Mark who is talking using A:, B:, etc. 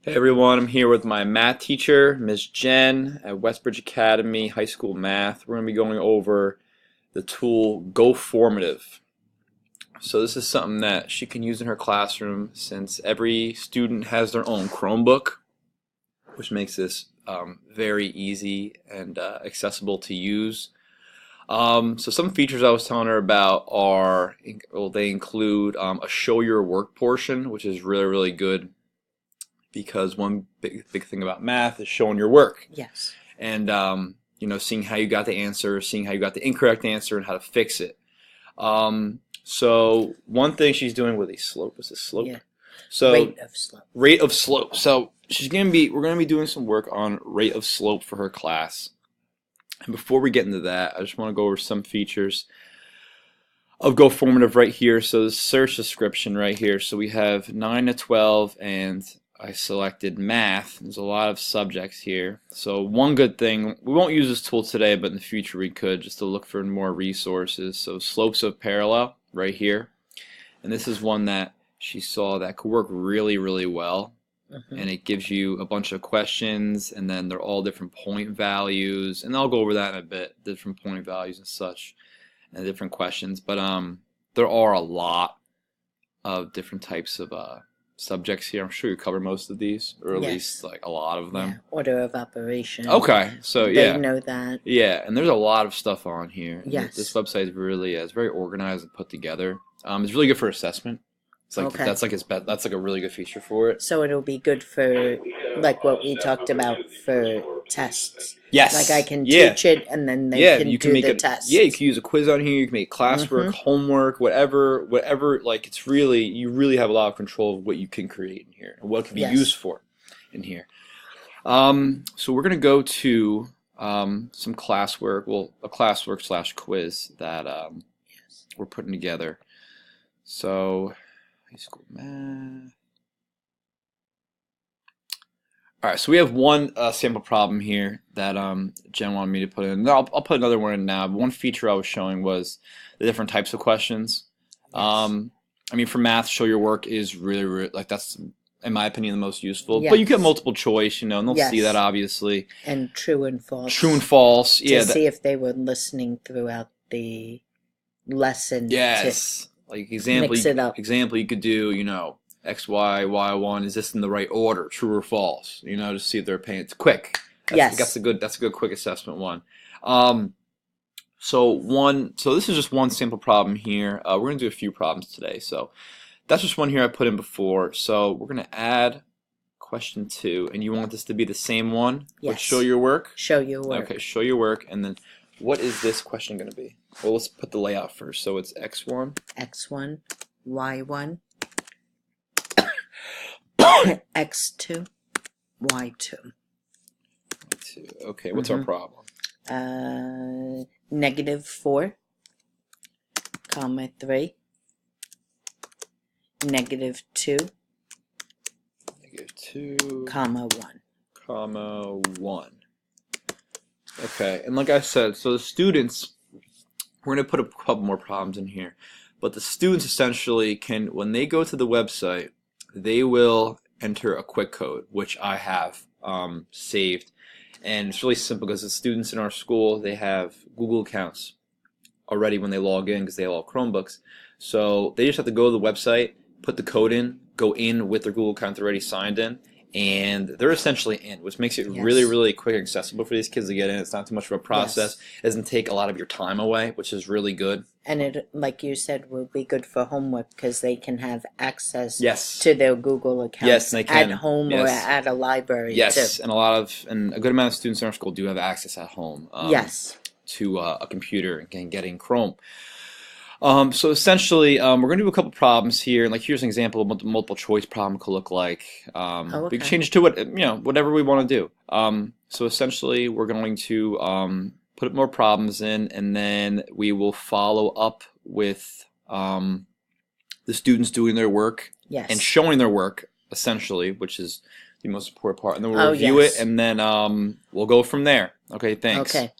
A: Hey everyone, I'm here with my math teacher, Ms. Jen at Westbridge Academy High School Math. We're going to be going over the tool GoFormative. So this is something that she can use in her classroom since every student has their own Chromebook, which makes this very easy and accessible to use. So some features I was telling her about are, well, they include a show your work portion, which is really good because one big thing about math is showing your work.
B: Yes.
A: And seeing how you got the answer, seeing how you got the incorrect answer, and how to fix it. So one thing she's doing with a slope is a slope.
B: Yeah.
A: So
B: Rate of slope.
A: Rate of slope. So we're gonna be doing some work on rate of slope for her class. And before we get into that, I just want to go over some features of GoFormative right here. So the search description right here. So we have 9 to 12 and I selected math. There's a lot of subjects here. So one good thing, we won't use this tool today, but in the future we could, just to look for more resources. So slopes of parallel right here. And this is one that she saw that could work really well. And it gives you a bunch of questions, and then they're all different point values. And I'll go over that in a bit, different point values and such, and different questions. But there are a lot of different types of subjects here. I'm sure you cover most of these, or at least like a lot of them.
B: Yeah. Order of operation.
A: Okay, so
B: They know that.
A: Yeah, and there's a lot of stuff on here.
B: Yes.
A: This website is very organized and put together. It's really good for assessment. It's like
B: Okay.
A: that's like a really good feature for it.
B: So it'll be good for, like what we talked about for tests.
A: Yes.
B: Like I can teach it and then they can
A: you can
B: do
A: make
B: the test.
A: Yeah, you can use a quiz on here. You can make classwork, homework, whatever. Like you really have a lot of control of what you can create in here and what it can be used for in here. So we're gonna go to some classwork. Well, a classwork / quiz that we're putting together. So high school math. All right, so we have one sample problem here that Jen wanted me to put in. I'll put another one in now. But one feature I was showing was the different types of questions.
B: Yes.
A: I mean, for math, show your work is really like that's, in my opinion, the most useful.
B: Yes.
A: But you get multiple choice, and they'll see that obviously.
B: And true and false.
A: True and false,
B: to see if they were listening throughout the lesson.
A: Yes. Like example,
B: mix it up.
A: Example, you could do, X, Y, Y1. Is this in the right order, true or false? To see if they're paying. It's quick. That's a good quick assessment one. So this is just one sample problem here. We're gonna do a few problems today. So that's just one here I put in before. So we're gonna add question 2, and you want this to be the same one?
B: Yes.
A: With show your work.
B: Show your work.
A: Okay, show your work, and then what is this question gonna be? Well, let's put the layout first. So it's X1.
B: X1, Y1, X2, Y2.
A: Okay, what's our problem?
B: -4, comma 3, -2,
A: -2,
B: comma 1.
A: comma 1. Okay, and like I said, so the students, we're going to put a couple more problems in here, but the students essentially can, when they go to the website, they will enter a quick code, which I have saved. And it's really simple because the students in our school, they have Google accounts already when they log in because they have all Chromebooks. So they just have to go to the website, put the code in, go in with their Google account already signed in, and they're essentially in, which makes it really quick and accessible for these kids to get in. It's not too much of a process. It doesn't take a lot of your time away, which is really good. And
B: it, like you said, will be good for homework because they can have access
A: Yes.
B: to their Google accounts
A: Yes, they can.
B: at home or at a library
A: Yes,
B: too.
A: and a good amount of students in our school do have access at home. To a computer and can get in Chrome. So essentially, we're going to do a couple problems here. Like here's an example of what the multiple choice problem could look like. We can change it to whatever we want to do. So essentially, we're going to put more problems in, and then we will follow up with the students doing their work and showing their work, essentially, which is the most important part. And then we'll review it, and then we'll go from there. Okay, thanks.
B: Okay.